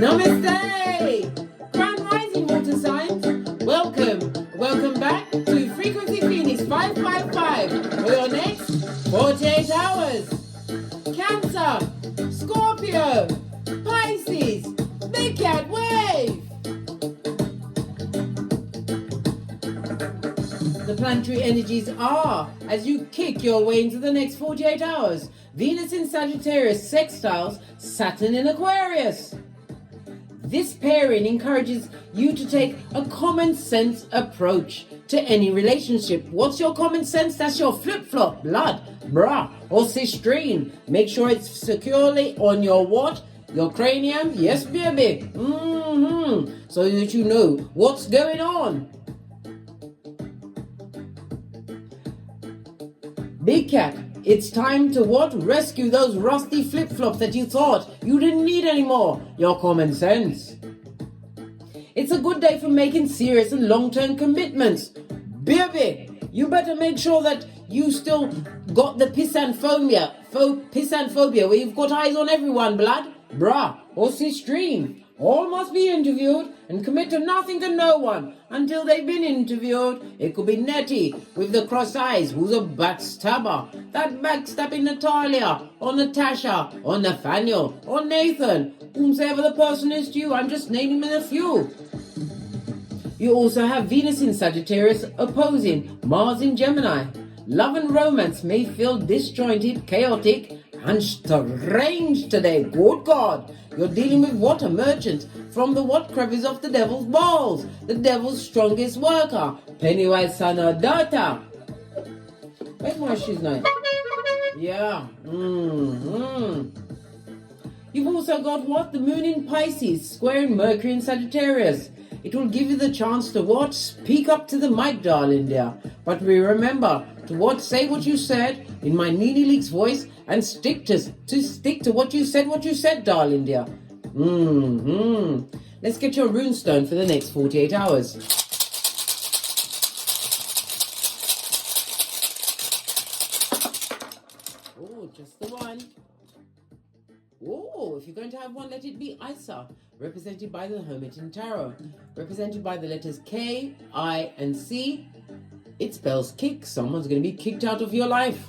Namaste! Grand Rising Water Signs, welcome back to Frequency Phoenix 555 for your next 48 hours. Cancer, Scorpio, Pisces, Big Cat Wave. The planetary energies are as you kick your way into the next 48 hours. Venus in Sagittarius sextiles Saturn in Aquarius. This pairing encourages you to take a common sense approach to any relationship. What's your common sense? That's your flip-flop, blood, bra, or cistrine. Make sure it's securely on your what? Your cranium? Yes, baby. So that you know what's going on. Big Cat, it's time to what? Rescue those rusty flip-flops that you thought you didn't need anymore. Your common sense. It's a good day for making serious and long-term commitments. Baby, you better make sure that you still got the pissanphobia where you've got eyes on everyone, blood, bra, or cistrine. All must be interviewed and commit to nothing and no one until they've been interviewed. It could be Nettie with the cross eyes, who's a backstabber. That backstabbing Natalia, or Natasha, or Nathaniel, or Nathan, whomsoever the person is to you. I'm just naming a few. You also have Venus in Sagittarius opposing Mars in Gemini. Love and romance may feel disjointed, chaotic, and strange today. Good God. You're dealing with what? A merchant from the what crevice of the devil's balls. The devil's strongest worker. Pennywise son of daughter. Where's my shoes now? Yeah. You've also got what? The moon in Pisces, squaring Mercury in Sagittarius. It will give you the chance to what? Speak up to the mic, darling dear. But we remember to what? Say what you said in my Nene Leaks voice and stick to what you said, darling dear. Let's get your runestone for the next 48 hours. Oh, just the one. Oh, if you're going to have one, let it be Isa, represented by the Hermit in Tarot, represented by the letters K, I, and C. It spells kick. Someone's going to be kicked out of your life.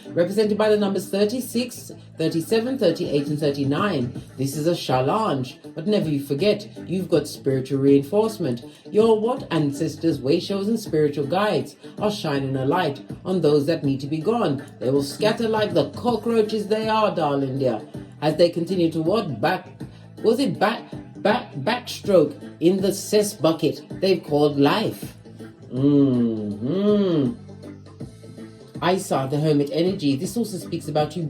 Represented by the numbers 36, 37, 38, and 39. This is a challenge. But never you forget, you've got spiritual reinforcement. Your what? Ancestors, way shows, and spiritual guides are shining a light on those that need to be gone. They will scatter like the cockroaches they are, darling dear, as they continue to what? Backstroke in the cess bucket they've called life. Isa, the Hermit energy. This also speaks about you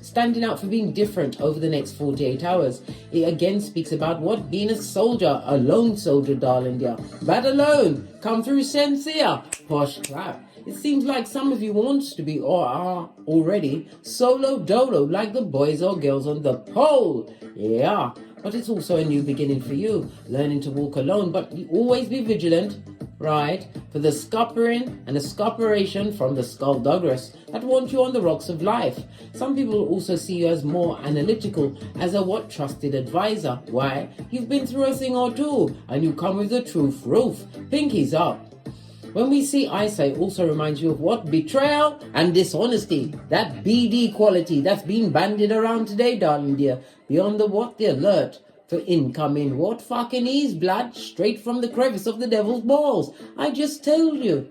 standing out for being different over the next 48 hours. It again speaks about what? Being a soldier, a lone soldier, darling dear. Bad alone, come through sincere, posh crap. It seems like some of you wants to be or are already solo dolo like the boys or girls on the pole. Yeah, but it's also a new beginning for you, learning to walk alone, but you always be vigilant. Right, for the scuppering and the scupperation from the skullduggeress that want you on the rocks of life. Some people also see you as more analytical, as a what? Trusted advisor. Why? You've been through a thing or two, and you come with the truth roof. Pinkies up. When we see Isa, it also reminds you of what? Betrayal and dishonesty. That BD quality that's being bandied around today, darling dear. Beyond the what? The alert for incoming what? Fucking ease, blood, straight from the crevice of the devil's balls. I just told you.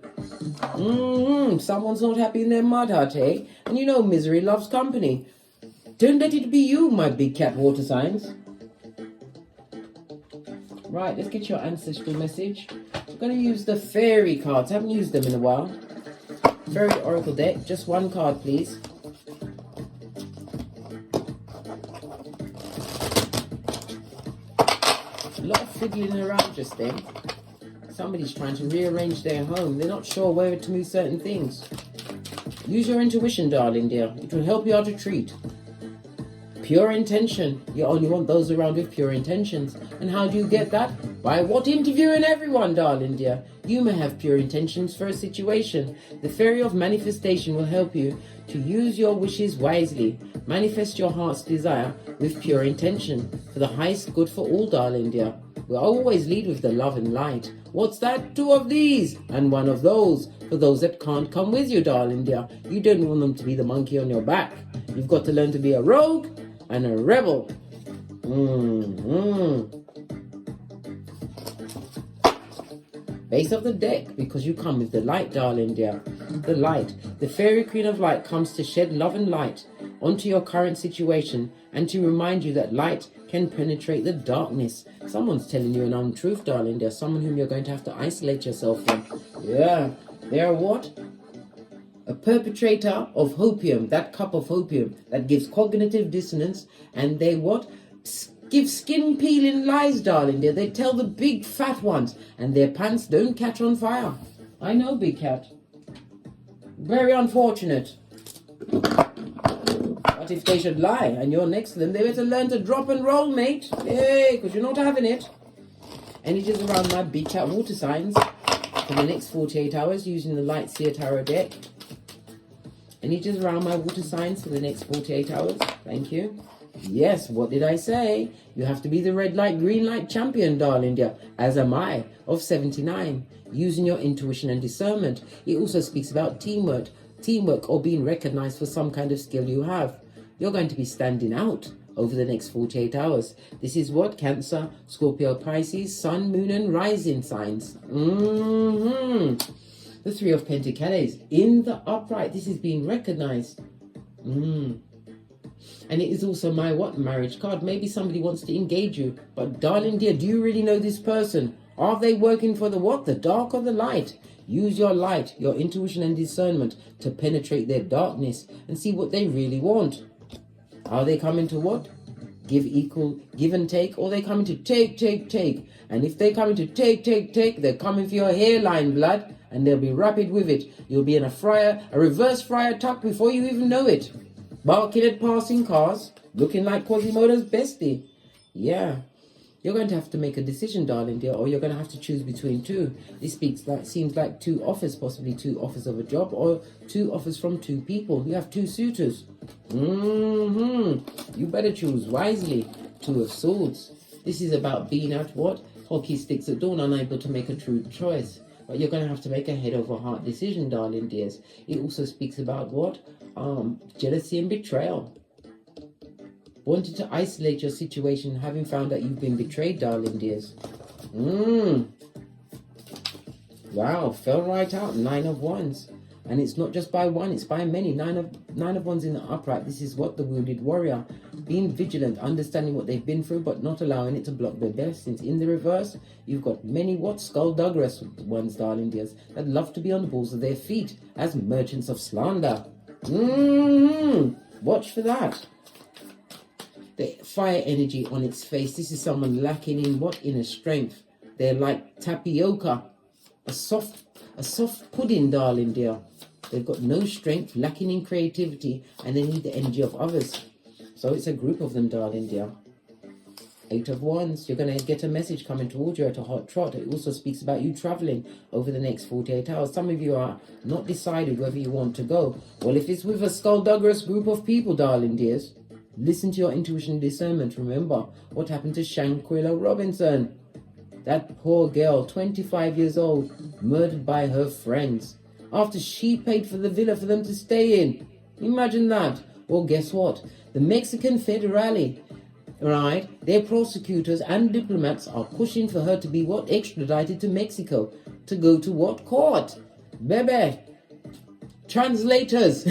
Someone's not happy in their mud hut, eh? And you know misery loves company. Don't let it be you, my big cat water signs. Right, let's get your ancestral message. I'm going to use the fairy cards. I haven't used them in a while. Fairy oracle deck. Just one card, please. A lot of fiddling around just then. Somebody's trying to rearrange their home. They're not sure where to move certain things. Use your intuition, darling dear. It will help you out to treat. Pure intention. You only want those around with pure intentions. And how do you get that? By what? Interviewing everyone, darling dear. You may have pure intentions for a situation. The fairy of manifestation will help you to use your wishes wisely. Manifest your heart's desire with pure intention for the highest good for all, darling dear. We'll always lead with the love and light. What's that? 2 of these and 1 of those. For those that can't come with you, darling dear. You don't want them to be the monkey on your back. You've got to learn to be a rogue and a rebel. Base of the deck, because you come with the light, darling dear. The light. The fairy queen of light comes to shed love and light onto your current situation and to remind you that light can penetrate the darkness. Someone's telling you an untruth, darling dear. Someone whom you're going to have to isolate yourself from. Yeah. They are what? A perpetrator of hopium, that cup of hopium that gives cognitive dissonance, and they what? Give skin peeling lies, darling dear. They tell the big fat ones, and their pants don't catch on fire. I know, big cat. Very unfortunate. But if they should lie and you're next to them, they better learn to drop and roll, mate. Hey, because you're not having it. Energies around my big cat water signs for the next 48 hours using the Light Seer Tarot deck. Energies around my water signs for the next 48 hours. Thank you. Yes, what did I say? You have to be the red light, green light champion, darling dear, as am I, of 79, using your intuition and discernment. It also speaks about teamwork or being recognized for some kind of skill you have. You're going to be standing out over the next 48 hours. This is what? Cancer, Scorpio, Pisces, Sun, Moon, and Rising signs. The 3 of Pentacles in the upright. This is being recognized. And it is also my what? Marriage card. Maybe somebody wants to engage you. But darling dear, do you really know this person? Are they working for the what? The dark or the light? Use your light, your intuition and discernment to penetrate their darkness and see what they really want. Are they coming to what? Give and take, or they coming to take. And if they coming to take, they're coming for your hairline, blood, and they'll be rapid with it. You'll be in a reverse fryer tuck before you even know it. Barking at passing cars, looking like Quasimodo's bestie. Yeah. You're going to have to make a decision, darling dear, or you're going to have to choose between 2. This seems like 2 offers, possibly 2 offers of a job, or 2 offers from 2 people. You have 2 suitors. You better choose wisely. 2 of Swords. This is about being at what? Hockey sticks at dawn, unable to make a true choice. But you're going to have to make a head over heart decision, darling dears. It also speaks about what? Jealousy and betrayal. Wanted to isolate your situation, having found that you've been betrayed, darling dears. Wow, fell right out. 9 of Wands. And it's not just by 1, it's by many. 9 of Wands in the upright. This is what? The wounded warrior. Being vigilant, understanding what they've been through, but not allowing it to block their blessings. In the reverse, you've got many what? Skullduggerous ones, darling dears, that love to be on the balls of their feet as merchants of slander. Watch for that. The fire energy on its face. This is someone lacking in what? Inner strength. They're like tapioca. A soft pudding, darling dear. They've got no strength, lacking in creativity, and they need the energy of others. So it's a group of them, darling dear. 8 of Wands. You're going to get a message coming towards you at a hot trot. It also speaks about you traveling over the next 48 hours. Some of you are not decided whether you want to go. Well, if it's with a skullduggerous group of people, darling dears, listen to your intuition and discernment. Remember what happened to Shanquilla Robinson. That poor girl, 25 years old, murdered by her friends after she paid for the villa for them to stay in. Imagine that. Well, guess what? The Mexican Federale, right, their prosecutors and diplomats are pushing for her to be what? Extradited to Mexico. To go to what? Court. Bebe. Translators.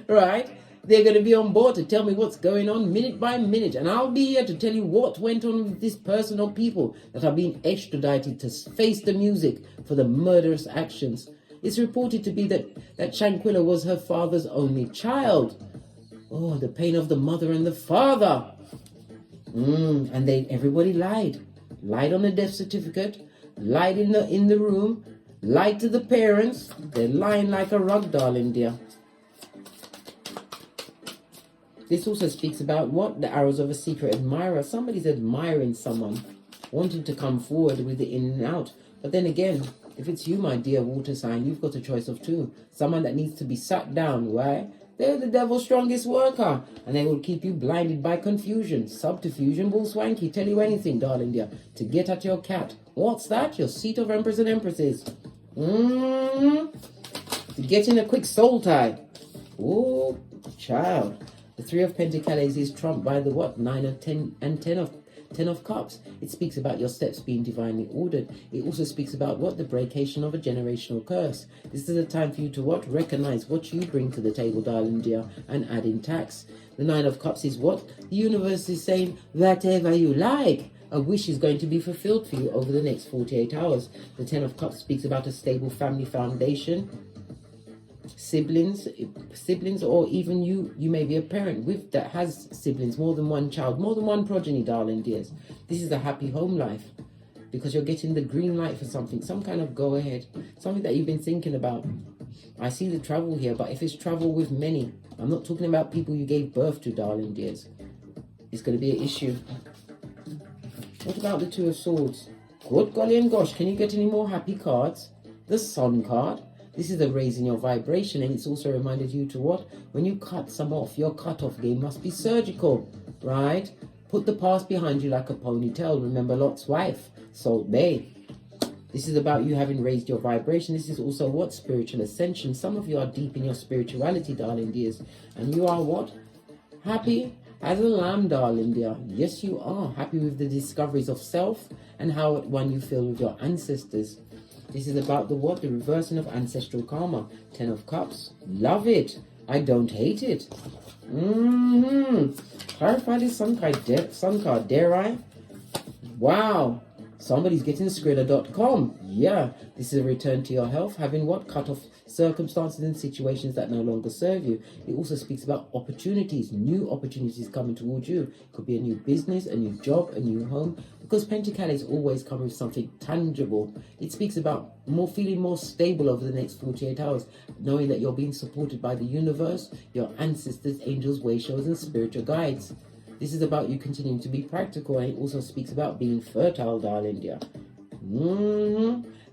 Right? They're going to be on board to tell me what's going on minute by minute. And I'll be here to tell you what went on with this person or people that are being extradited to face the music for the murderous actions. It's reported to be that Shanquilla was her father's only child. Oh, the pain of the mother and the father. And everybody lied. Lied on the death certificate. Lied in the room. Lied to the parents. They're lying like a rug, darling dear. This also speaks about what? The arrows of a secret admirer. Somebody's admiring someone, wanting to come forward with it in and out. But then again, if it's you, my dear water sign, you've got a choice of two. Someone that needs to be sat down, right? They're the devil's strongest worker, and they will keep you blinded by confusion, subterfuge, bull swanky. Tell you anything, darling dear, to get at your cat. What's that? Your seat of emperors and empresses. To get in a quick soul tie. Oh, child. The 3 of Pentacles is trumped by the what? 9 of 10 and 10 of Cups. It speaks about your steps being divinely ordered. It also speaks about what? The breakation of a generational curse. This is a time for you to what? Recognize what you bring to the table, darling dear, and add in tax. The 9 of Cups is what? The universe is saying, whatever you like. A wish is going to be fulfilled for you over the next 48 hours. The 10 of Cups speaks about a stable family foundation. Siblings, or even you may be a parent with that has siblings, more than one child, more than one progeny, darling dears. This is a happy home life because you're getting the green light for something, some kind of go ahead, something that you've been thinking about. I see the travel here, but if it's travel with many, I'm not talking about people you gave birth to, darling dears. It's going to be an issue. What about the 2 of Swords? Good golly and gosh, can you get any more happy cards? The Sun card. This is a raising your vibration, and it's also reminded you to what? When you cut some off, your cut-off game must be surgical, right? Put the past behind you like a ponytail. Remember Lot's wife, Salt Bay. This is about you having raised your vibration. This is also what? Spiritual ascension. Some of you are deep in your spirituality, darling dears. And you are what? Happy as a lamb, darling dear. Yes, you are. Happy with the discoveries of self and how at one you feel with your ancestors. This is about the what? The reversing of ancestral karma. 10 of Cups. Love it. I don't hate it. Clarify this sun card, dare I? Wow. Somebody's getting Skrilla.com. Yeah. This is a return to your health. Having what? Cut off circumstances and situations that no longer serve you. It also speaks about opportunities, new opportunities coming towards you. It could be a new business, a new job, a new home, because Pentacles always come with something tangible. It speaks about feeling more stable over the next 48 hours, knowing that you're being supported by the universe, your ancestors, angels, way showers, and spiritual guides. This is about you continuing to be practical, and it also speaks about being fertile, darling dear.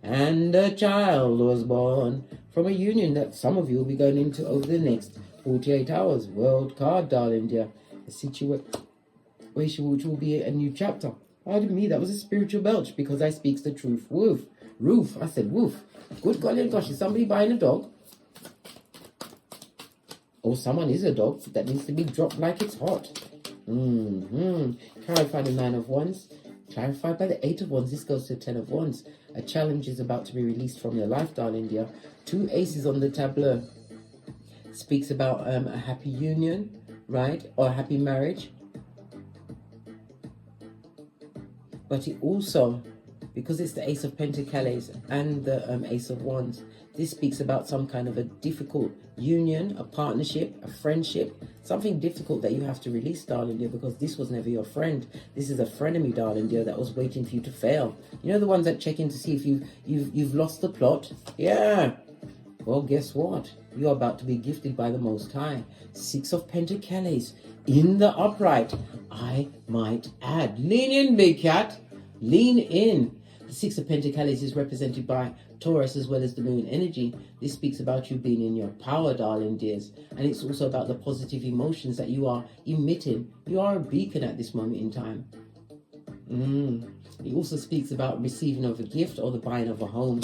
And a child was born from a union that some of you will be going into over the next 48 hours. World card, darling dear. A situation which will be a new chapter. Pardon me, that was a spiritual belch because I speaks the truth. Woof. Roof. I said woof. Good golly and gosh, is somebody buying a dog? Or someone is a dog that needs to be dropped like it's hot. Clarified the 9 of Wands. Clarified by the 8 of Wands. This goes to 10 of Wands. A challenge is about to be released from your life, darling dear. 2 aces on the tableau. Speaks about a happy union, right? Or a happy marriage. But it also, because it's the Ace of Pentacles and the Ace of Wands, this speaks about some kind of a difficult union, a partnership, a friendship, something difficult that you have to release, darling dear, because this was never your friend. This is a frenemy, darling dear, that was waiting for you to fail. You know the ones that check in to see if you've lost the plot? Yeah. Well, guess what? You're about to be gifted by the Most High. 6 of Pentacles in the upright. I might add. Lean in, big cat. Lean in. The 6 of Pentacles is represented by Taurus as well as the moon energy. This speaks about you being in your power, darling dears. And it's also about the positive emotions that you are emitting. You are a beacon at this moment in time. It also speaks about receiving of a gift or the buying of a home.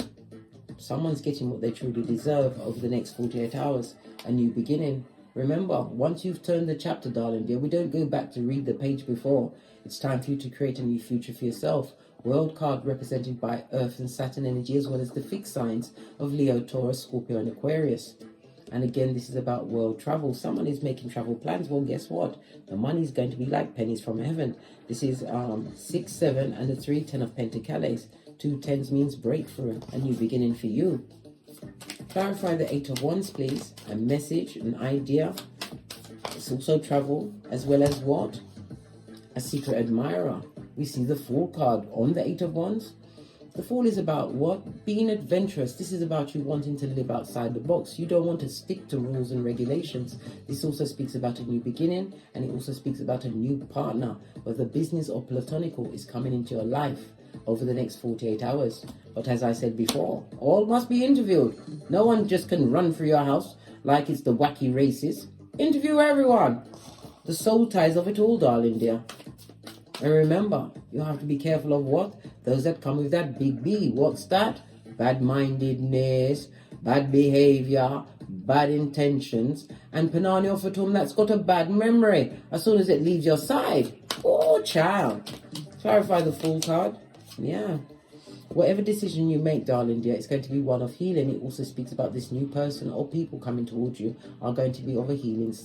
Someone's getting what they truly deserve over the next 48 hours. A new beginning. Remember, once you've turned the chapter, darling dear, we don't go back to read the page before. It's time for you to create a new future for yourself. World card represented by Earth and Saturn energy, as well as the fixed signs of Leo, Taurus, Scorpio, and Aquarius. And again, this is about world travel. Someone is making travel plans. Well, guess what? The money is going to be like pennies from heaven. This is 6, 7, and the 3, 10 of Pentacles. 2 10s means breakthrough, a new beginning for you. Clarify the 8 of Wands, please. A message, an idea. It's also travel, as well as what? A secret admirer. We see the Fool card on the 8 of Wands. The Fool is about what? Being adventurous. This is about you wanting to live outside the box. You don't want to stick to rules and regulations. This also speaks about a new beginning, and it also speaks about a new partner, whether business or platonical, is coming into your life over the next 48 hours. But as I said before, all must be interviewed. No one just can run through your house like it's the wacky races. Interview everyone. The soul ties of it all, darling dear. And remember, you have to be careful of what? Those that come with that big B. What's that? Bad-mindedness, bad behavior, bad intentions, and Panani Fatum that's got a bad memory as soon as it leaves your side. Oh, child. Clarify the Fool card. Yeah. Whatever decision you make, darling dear, it's going to be one of healing. It also speaks about this new person or people coming towards you are going to be of a healing,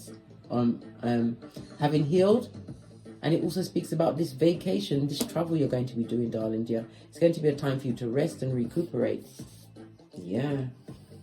having healed. And it also speaks about this vacation, this travel you're going to be doing, darling dear. It's going to be a time for you to rest and recuperate. Yeah.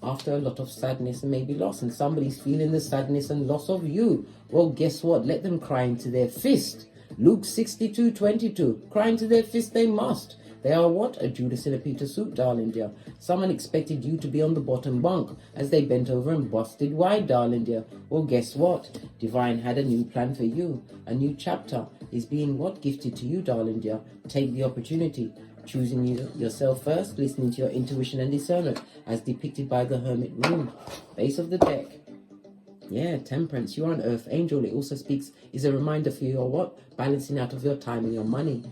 After a lot of sadness and maybe loss. And somebody's feeling the sadness and loss of you. Well, guess what? Let them cry into their fist. Luke 62:22. Cry into their fist they must. They are what? A Judas in a Peter suit, darling dear. Someone expected you to be on the bottom bunk as they bent over and busted wide, darling dear. Well, guess what? Divine had a new plan for you. A new chapter is being what? Gifted to you, darling dear. Take the opportunity. Choosing yourself first, listening to your intuition and discernment as depicted by the Hermit Moon. Base of the deck. Yeah, Temperance. You are an earth angel. It also speaks, is a reminder for your what? Balancing out of your time and your money.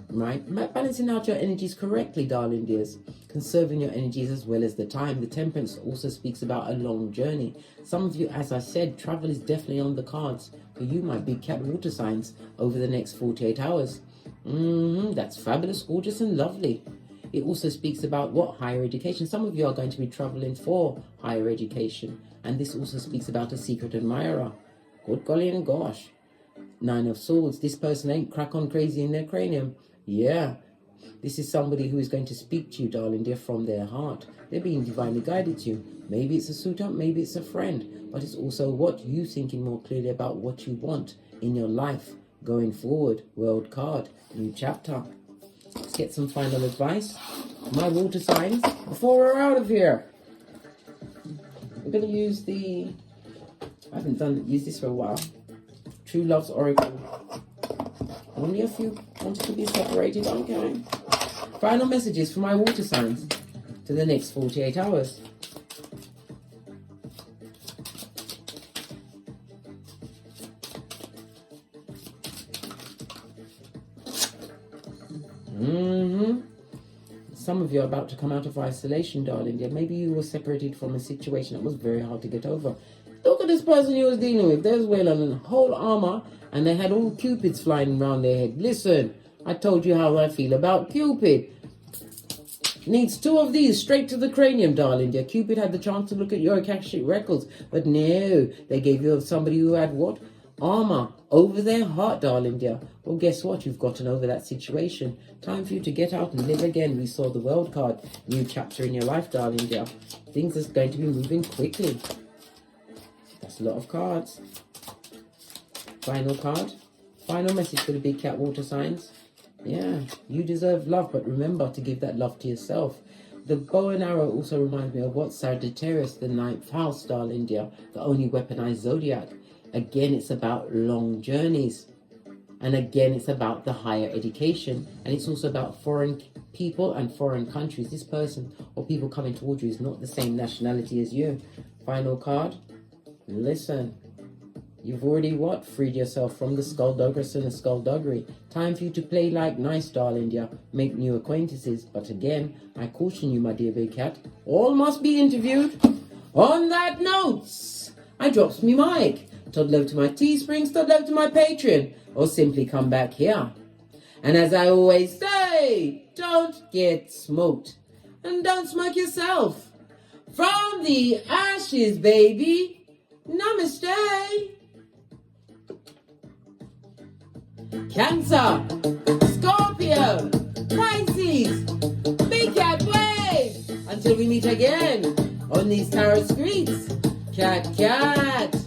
Right? Balancing out your energies correctly, darling dears. Conserving your energies as well as the time. The Temperance also speaks about a long journey. Some of you, as I said, travel is definitely on the cards for you, my big cat water signs, over the next 48 hours. That's fabulous, gorgeous, and lovely. It also speaks about what? Higher education. Some of you are going to be traveling for higher education. And this also speaks about a secret admirer. Good golly and gosh. Nine of Swords. This person ain't crack on crazy in their cranium. Yeah. This is somebody who is going to speak to you, darling dear, from their heart. They're being divinely guided to you. Maybe it's a suitor, maybe it's a friend. But it's also what? You thinking more clearly about what you want in your life going forward. World card. New chapter. Let's get some final advice. My water signs before we're out of here. We're going to use the... I haven't used this for a while. True Love's Oracle. Only a few wanted to be separated. Okay. Final messages for my water signs to the next 48 hours. Some of you are about to come out of isolation, darling dear. Maybe you were separated from a situation that was very hard to get over. Look at this person you was dealing with. There's wearing a whole armor and they had all cupids flying around their head. Listen, I told you how I feel about Cupid. Needs 2 of these straight to the cranium, darling dear. Cupid had the chance to look at your Akashic records, but no, they gave you somebody who had what? Armor over their heart, darling dear. Well, guess what? You've gotten over that situation. Time for you to get out and live again. We saw the World card. New chapter in your life, darling dear. Things are going to be moving quickly. That's a lot of cards. Final card. Final message for the big cat water signs. Yeah, you deserve love, but remember to give that love to yourself. The bow and arrow also reminds me of what? Sagittarius, the 9th house, darling dear. The only weaponized zodiac. Again, it's about long journeys. And again, it's about the higher education. And it's also about foreign people and foreign countries. This person or people coming towards you is not the same nationality as you. Final card. Listen. You've already what? Freed yourself from the skullduggery and the skullduggery. Time for you to play like nice, darling dear. Make new acquaintances. But again, I caution you, my dear big cat. All must be interviewed. On that note, I drops me mic. Toddle over to my Teespring, toddle over to my Patreon, or simply come back here. And as I always say, don't get smoked. And don't smoke yourself. From the ashes, baby. Namaste. Cancer, Scorpio, Pisces, Big Cat Wave. Until we meet again on these tarot streets. Cat, cat.